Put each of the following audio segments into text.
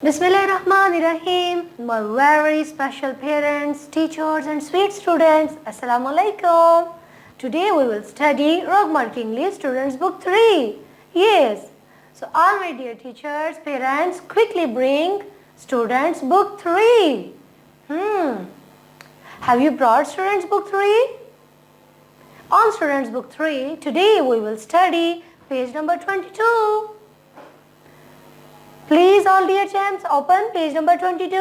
Bismillahirrahmanirrahim. My very special parents, teachers and sweet students, Assalamu alaikum. Today we will study Rogmark English Students Book 3. Yes. So all my dear teachers, parents, quickly bring Students Book 3. Have you brought Students Book 3? On Students Book 3, today we will study page number 22. Please all dear champs, open page number 22.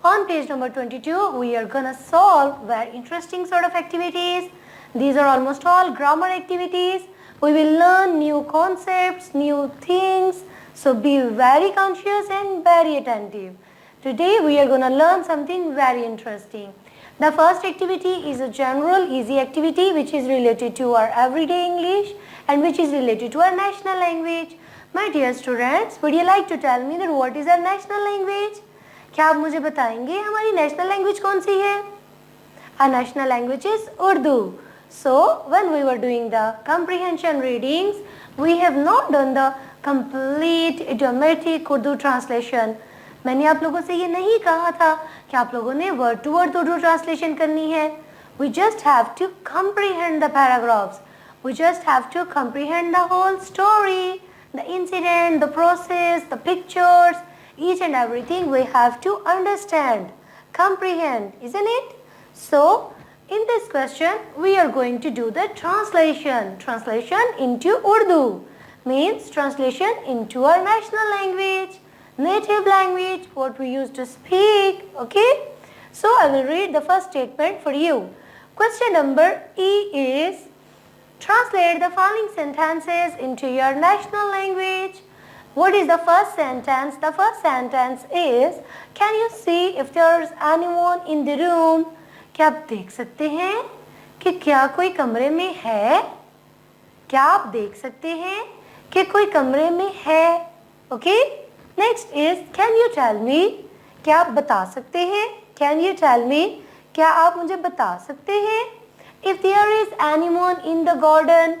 On page number 22, we are gonna solve very interesting sort of activities. These are almost all grammar activities. We will learn new concepts, new things. So be very conscious and very attentive. Today we are gonna learn something very interesting. The first activity is a general easy activity which is related to our everyday English and which is related to our national language. My dear students, would you like to tell me that what is our national language? क्या आप मुझे बताएंगे हमारी national language कौन सी है? Our national language is Urdu. So when we were doing the comprehension readings, we have not done the complete idiomatic Urdu translation. मैंने आप लोगों से ये नहीं कहा था कि आप लोगों ने word to word Urdu translation करनी है. We just have to comprehend the paragraphs. We just have to comprehend the whole story. The incident, the process, the pictures, each and everything we have to understand, comprehend, isn't it? So, in this question, we are going to do the translation. Translation into Urdu means translation into our national language, native language, what we used to speak, okay? So, I will read the first statement for you. Question number E is, translate the following sentences into your national language. What is the first sentence? The first sentence is, can you see if there is anyone in the room? क्या आप देख सकते हैं कि क्या कोई कमरे में है? क्या आप देख सकते हैं कि कोई कमरे में है? Okay? Next is, can you tell me? क्या आप बता सकते हैं? Can you tell me? क्या आप मुझे बता सकते हैं? If there is anyone in the garden,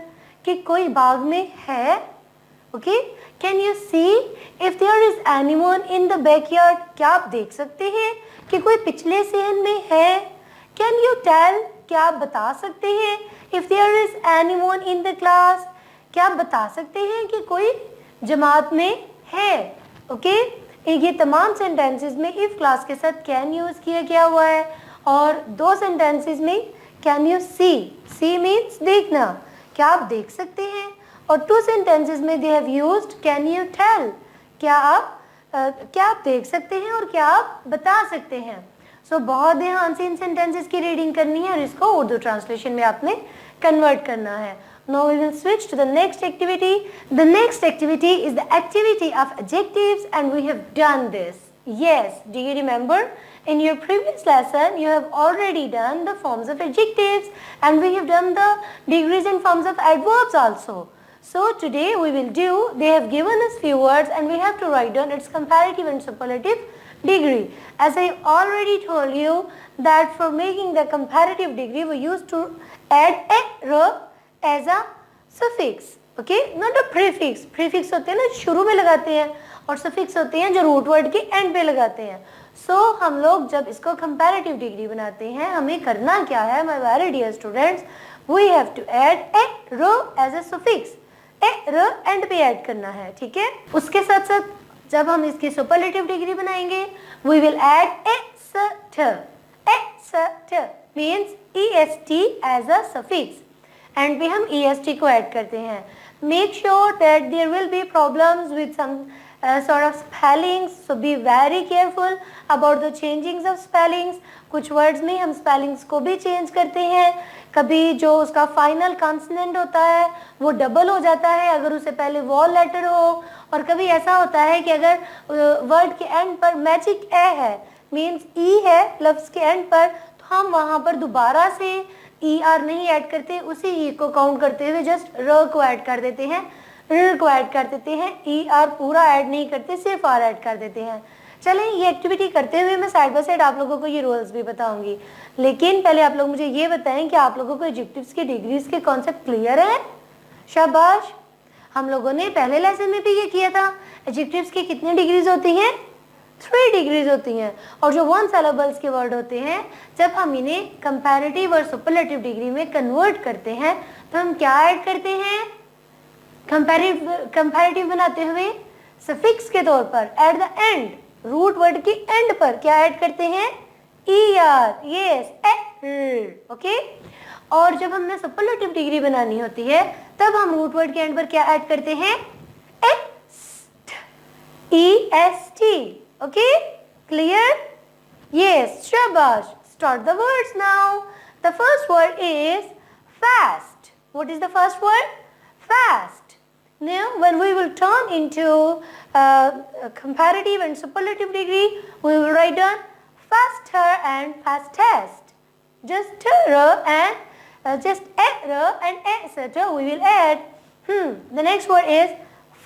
कि कोई बाग में है, okay? Can you see if there is anyone in the backyard? क्या आप देख सकते हैं कि कोई पिछले सहन में है? Can you tell? क्या आप बता सकते हैं if there is anyone in the class? क्या आप बता सकते हैं कि कोई जमात में है? Okay? ये तमाम सेंटेंसेस में if क्लास के साथ can यूज किया गया हुआ है और दो सेंटेंसेस में Can you see? See means देखना. क्या आप देख सकते हैं? और two sentences में they have used can you tell? क्या आप देख सकते हैं और क्या आप बता सकते हैं? So बहुत ध्यान से इन sentences की रीडिंग करनी है और इसको उर्दू ट्रांसलेशन में आपने कन्वर्ट करना है. Now we will switch to the next activity. The next activity is the activity of adjectives and we have done this. Yes, do you remember? In your previous lesson, you have already done the forms of adjectives and we have done the degrees and forms of adverbs also. So today we will do, they have given us few words and we have to write down its comparative and superlative degree. As I already told you that for making the comparative degree, we used to add a r as a suffix. Okay, not a prefix. Prefix होते हैं ना शुरू में लगाते हैं और suffix होते हैं जो root word के end पे लगाते हैं. So हम लोग जब इसको comparative degree बनाते हैं हमें करना क्या है my very dear students, we have to add a r as a suffix. a r end पे add करना है, ठीक है? उसके साथ साथ जब हम इसकी superlative degree बनाएंगे we will add a st means est as a suffix. And भी हम est को ऐड करते हैं. Make sure that there will be problems with some sort of spellings, so be very careful about the changings of spellings. कुछ words में हम spellings को भी change करते हैं. कभी जो उसका final consonant होता है वो double हो जाता है अगर उससे पहले vowel letter हो, और कभी ऐसा होता है कि अगर word के end पर magic a है means e है लफ्ज़ के end पर, तो हम वहाँ पर दोबारा से ER नहीं ऐड करते, उसी ई को काउंट करते हुए जस्ट र को ऐड कर देते हैं, र को ऐड कर देते हैं, ER पूरा ऐड नहीं करते, सिर्फ R ऐड कर देते हैं. चलें ये एक्टिविटी करते हुए मैं साइड बाय साइड आप लोगों को ये रूल्स भी बताऊंगी, लेकिन पहले आप लोग मुझे ये बताएं कि आप लोगों को एडजेक्टिव्स की डिग्रीज के कॉन्सेप्ट क्लियर है? शाबाश. हम लोगों ने पहले लेसन में भी ये किया था. एडजेक्टिव्स की कितनी डिग्रीज होती हैं? 3 डिग्रीज होती हैं। और जो 1 syllables के वर्ड होते हैं, जब हम इन्हें कंपैरेटिव और सुपरलेटिव डिग्री में कन्वर्ट करते हैं तो हम क्या ऐड करते हैं? कंपैरेटिव बनाते हुए सफिक्स के तौर पर at the end, root word के एंड पर क्या ऐड करते हैं? ER, yes, okay. और जब हमने सुपरलेटिव डिग्री बनानी होती है तब हम रूट वर्ड के एंड पर क्या ऐड करते हैं? EST, okay, clear? Yes, shabash. Start the words now. The first word is fast. What is the first word? Fast. Now, when we will turn into comparative and superlative degree, we will write down faster and fastest. Just and just etc. We will add. The next word is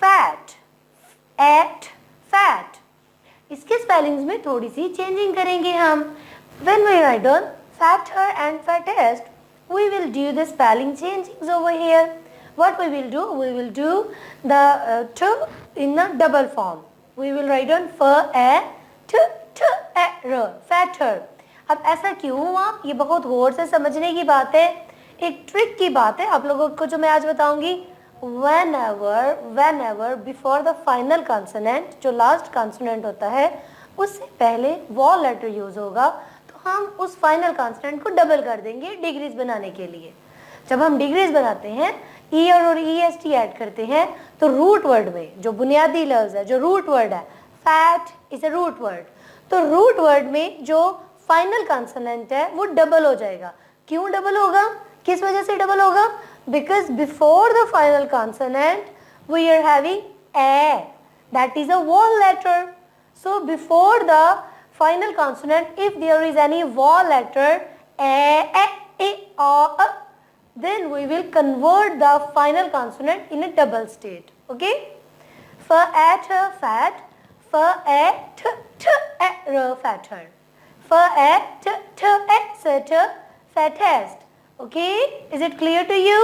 fat. At, fat. इसके spellings में थोड़ी सी changing करेंगे हम. When we write down fatter and fattest, we will do the spelling changings over here. What we will do? We will do the to in a double form. We will write down fatter. अब ऐसा क्यों हुआ? ये बहुत गौर से समझने की बात है, एक ट्रिक की बात है आप लोगों को जो मैं आज बताऊंगी. whenever before the final consonant, जो लास्ट consonant होता है उससे पहले वॉल लेटर यूज होगा तो हम उस फाइनल consonant को डबल कर देंगे डिग्रीज बनाने के लिए. जब हम डिग्रीज बनाते हैं ईयर और EST ऐड करते हैं तो रूट वर्ड में जो बुनियादी लफ्ज है, जो रूट वर्ड है, fat is a root word, तो रूट वर्ड में जो फाइनल consonant है वो डबल हो जाएगा. क्यों डबल होगा? किस वजह से डबल होगा? Because before the final consonant we are having a, that is a vowel letter. So before the final consonant, if there is any vowel letter a, then we will convert the final consonant in a double state. Okay? Fatter, fat, fatter, etc. fattest. Okay, is it clear to you?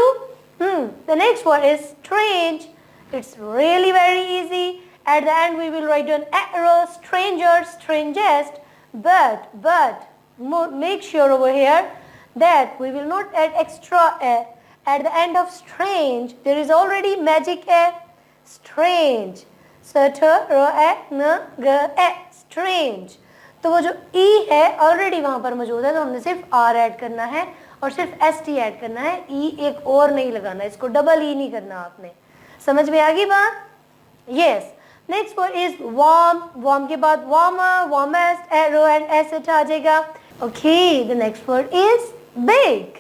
The next word is strange. It's really very easy. At the end we will write down arrow, stranger, strangest, but make sure over here that we will not add extra a. At the end of strange there is already magic a. Strange, strange. तो वो जो E है already वहां पर मौजूद है तो हमने सिर्फ R ऐड करना है और सिर्फ ST ऐड करना है. E एक और नहीं लगाना, इसको डबल E नहीं करना. आपने समझ में आ गई बात? Yes. Next word is warm. Warm के बाद warmer, warmest, er and est आ जाएगा. Okay, the next word is big.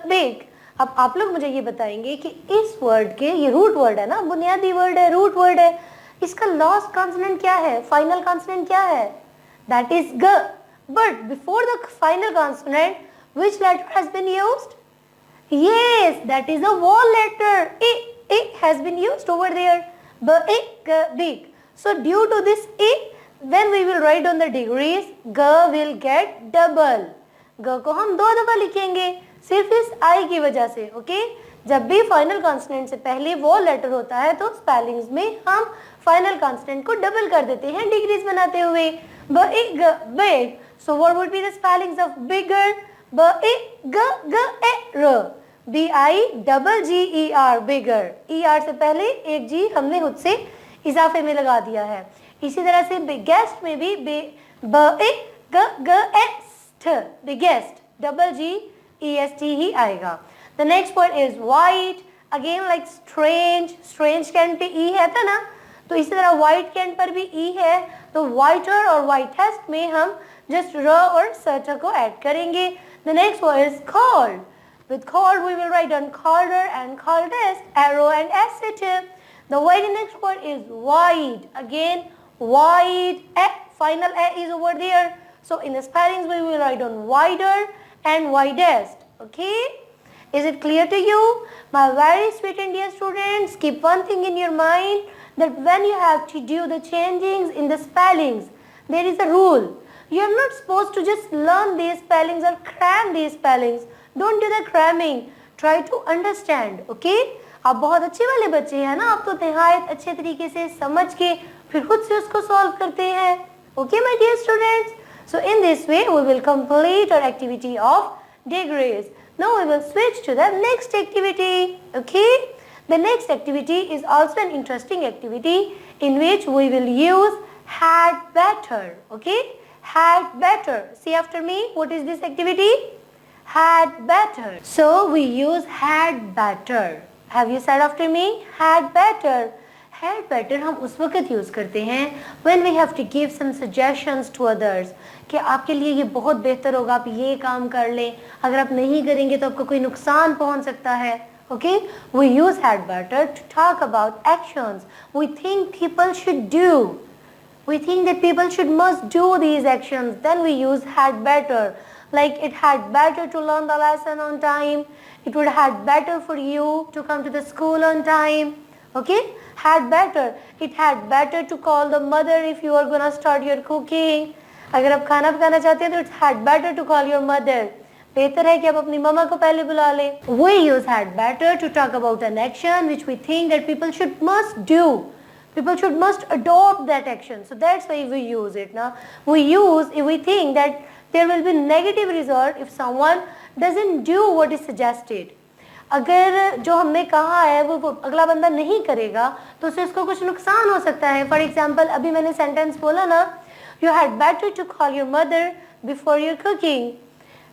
Big. अब आप लोग मुझे ये बताएंगे कि इस वर्ड के, ये रूट वर्ड है ना, बुनियादी वर्ड है, रूट वर्ड है, इसका लास्ट कॉन्सोनेंट क्या है, फाइनल कॉन्सोनेंट क्या है? दैट इज ग. But before the final consonant which letter has been used? Yes, that is a vowel letter. A has been used over there. Big. So due to this A, when we will write on the degrees, g will get double. g को हम 2 दफा लिखेंगे सिर्फ इस I की वजह से. Okay, जब भी फाइनल कॉन्सोनेंट से पहले वॉल लेटर होता है तो स्पेलिंग्स में हम फाइनल कॉन्सोनेंट को डबल कर देते हैं डिग्रीज बनाते हुए. Big. So what would be the spellings of bigger? B-I-G-G-E-R, bigger. ER से पहले एक G हमने खुद से इजाफे में लगा दिया है. इसी तरह से biggest में भी biggest, double G-E-S-T ही आएगा. The next word is white. Again like strange. Strange के एंड पे E है था ना, तो इसी तरह white के एंड पर भी E है, तो whiter और whitest में हम just र और सर्टर को ऐड करेंगे. The next word is cold. With cold we will write down colder and coldest, arrow and etc. The very next word is wide. Again wide, final A is over there. So in the spellings we will write down wider and widest. Okay? Is it clear to you? My very sweet and dear students, keep one thing in your mind, that when you have to do the changings in the spellings, there is a rule. You are not supposed to just learn these spellings or cram these spellings. Don't do the cramming. Try to understand. Okay? आप बहुत अच्छे वाले बच्चे हैं ना, आप तो निहायत अच्छे तरीके से समझ के फिर खुद से उसको सॉल्व करते हैं. Okay, my dear students. So in this way we will complete our activity of degrees. Now we will switch to the next activity. Okay. The next activity is also an interesting activity in which we will use had better. Okay. Had better. See after me. What is this activity? Had better. So we use had better. Have you said after me? Had better. Had better हम उस वक्त use करते हैं when we have to give some suggestions to others कि आपके लिए ये बहुत बेहतर होगा, आप ये काम कर लें, अगर आप नहीं करेंगे तो आपको कोई नुकसान पहुंच सकता है. Okay, we use had better to talk about actions we think people should do. We think that people must do these actions. Then we use had better. Like it had better to learn the lesson on time. It would had better for you to come to the school on time. Okay, had better. It had better to call the mother if you are gonna start your cooking. अगर आप खाना पकाना चाहते हैं तो it's had better to call your mother. बेहतर है कि आप अपनी मम्मा को पहले बुला लें. We use had better to talk about an action which we think that people must do. People must adopt that action. So that's why we use it. Now we use if we think that there will be negative result if someone doesn't do what is suggested. अगर जो हमने कहा है वो अगला बंदा नहीं करेगा तो उससे उसको कुछ नुकसान हो सकता है. फॉर एग्जाम्पल अभी मैंने सेंटेंस बोला ना, you had better to call your mother before your cooking.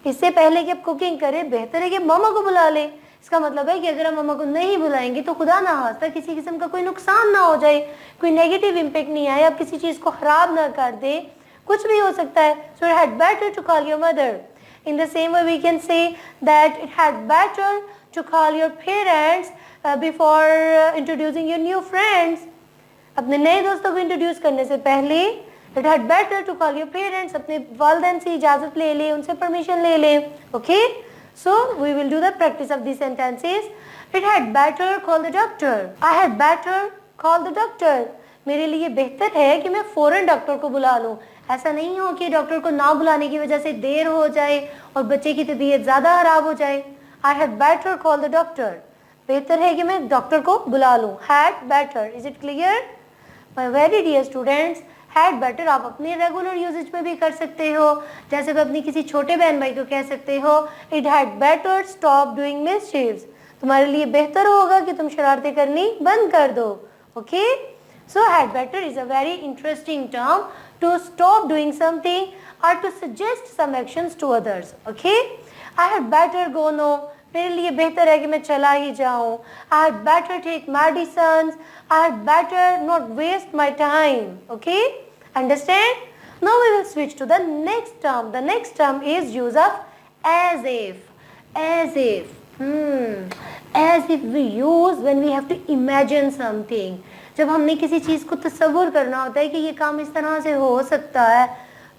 इससे पहले कि आप कुकिंग करें बेहतर है कि मामा को बुला लें. इसका मतलब है कि अगर हम मामा को नहीं बुलाएंगे तो खुदा ना खास्ता किसी किस्म का कोई नुकसान ना हो जाए, कोई नेगेटिव इम्पैक्ट नहीं आए, आप किसी चीज़ को खराब ना कर दे, कुछ भी हो सकता है. So you had better to call your mother. In the same way we can say that it had better to call your parents before introducing your new friends. अपने नए दोस्तों को इंट्रोड्यूस करने से पहले it had better to call your parents. अपने वालिदैन से इजाज़त ले लें, उनसे परमिशन ले लें. Okay? So we will do the practice of these sentences. It had better call the doctor. I had better call the doctor. मेरे लिए बेहतर है कि मैं फ़ौरन डॉक्टर को बुला लूँ. ऐसा नहीं हो कि डॉक्टर को ना बुलाने की वजह से देर हो जाए और बच्चे की तबीयत ज़्यादा खराब हो जाए. I had better call the doctor. बेहतर है कि मैं डॉक्टर को बुला लूँ. Had better. Is it clear? My very dear students, had better आप अपने रेगुलर यूजेज में भी कर सकते हो. जैसे कि अपनी किसी छोटे बहन भाई को कह सकते हो, It had better stop doing mischiefs. तुम्हारे लिए बेहतर होगा कि तुम शरारतें करनी बंद कर दो. Okay? So had better is a very interesting term to stop doing something or to suggest some actions to others. Okay? I had better go no. मेरे लिए बेहतर है कि मैं चला ही जाऊं. I had better take medicines. I had better not waste my time. Okay? Understand? Now we will switch to the next term. The next term is use of as if. As if. As if we use when we have to imagine something. जब हमने किसी चीज़ को तसव्वुर करना होता है कि ये काम इस तरह से हो सकता है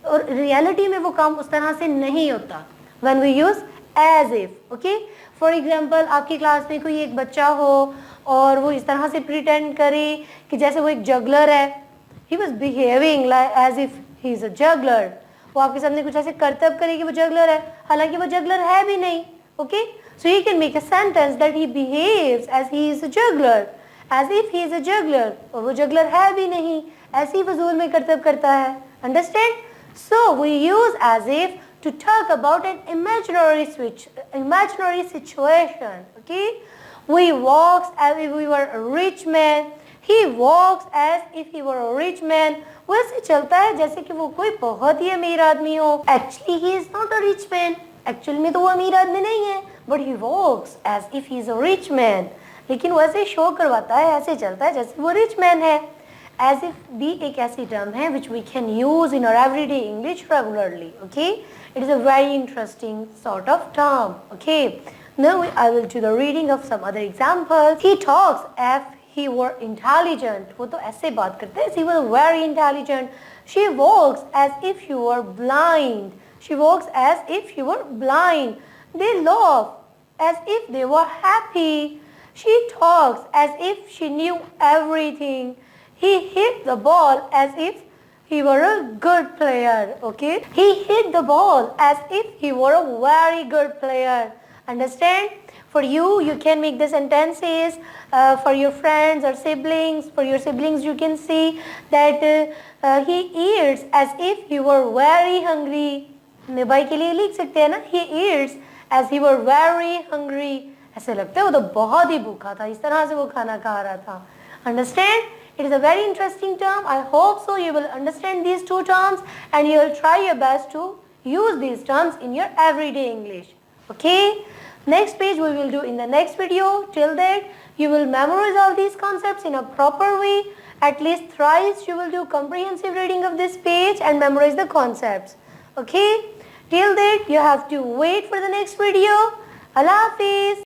और रियलिटी में वो काम उस तरह से नहीं होता. When we use as if. Okay? For example, आपकी क्लास में कोई एक बच्चा हो और वो इस तरह से प्रिटेंड करे कि जैसे वो एक जगलर है. He was behaving like as if he is a juggler. वो आपके सामने कुछ ऐसे करतब करे कि वो जगलर है, हालांकि वो जगलर है भी नहीं. Okay? So he can make a sentence that he behaves as he is a juggler. As if he is a juggler. और वो जगलर है भी नहीं, ऐसे ही फजूल में करतब करता है. Understand? So we use as if to talk about an imaginary situation. Okay? We walks as if we were a rich man. He walks as if he were a rich man. वो ऐसे चलता है जैसे कि वो कोई बहुत ही अमीर आदमी हो. Actually he is not a rich man. Actually में तो वो अमीर आदमी नहीं है. But he walks as if he is a rich man. लेकिन वो ऐसे शो करवाता है, ऐसे चलता है जैसे वो रिच मैन है. As if भी एक ऐसी टर्म है which we can use in our everyday English regularly. Okay? It is a very interesting sort of term. Okay? Now I will do the reading of some other examples. He talks as he were intelligent. वो तो ऐसे बात करते हैं. He was very intelligent. She walks as if you were blind. She walks as if you were blind. They laugh as if they were happy. She talks as if she knew everything. He hit the ball as if he were a good player. Okay? He hit the ball as if he were a very good player. Understand? For you can make the sentences. For your friends or siblings, for your siblings you can say that he eats as if he were very hungry. अपने भाई के लिए लिख सकते हैं ना, he eats as he were very hungry. ऐसे लगता है वो तो बहुत ही भूखा था, इस तरह से वो खाना खा रहा था. Understand? It is a very interesting term. I hope so you will understand these two terms and you will try your best to use these terms in your everyday English. Okay? Next page we will do in the next video. Till then, you will memorize all these concepts in a proper way. At least thrice you will do comprehensive reading of this page and memorize the concepts. Okay? Till then, you have to wait for the next video. Allah Hafiz.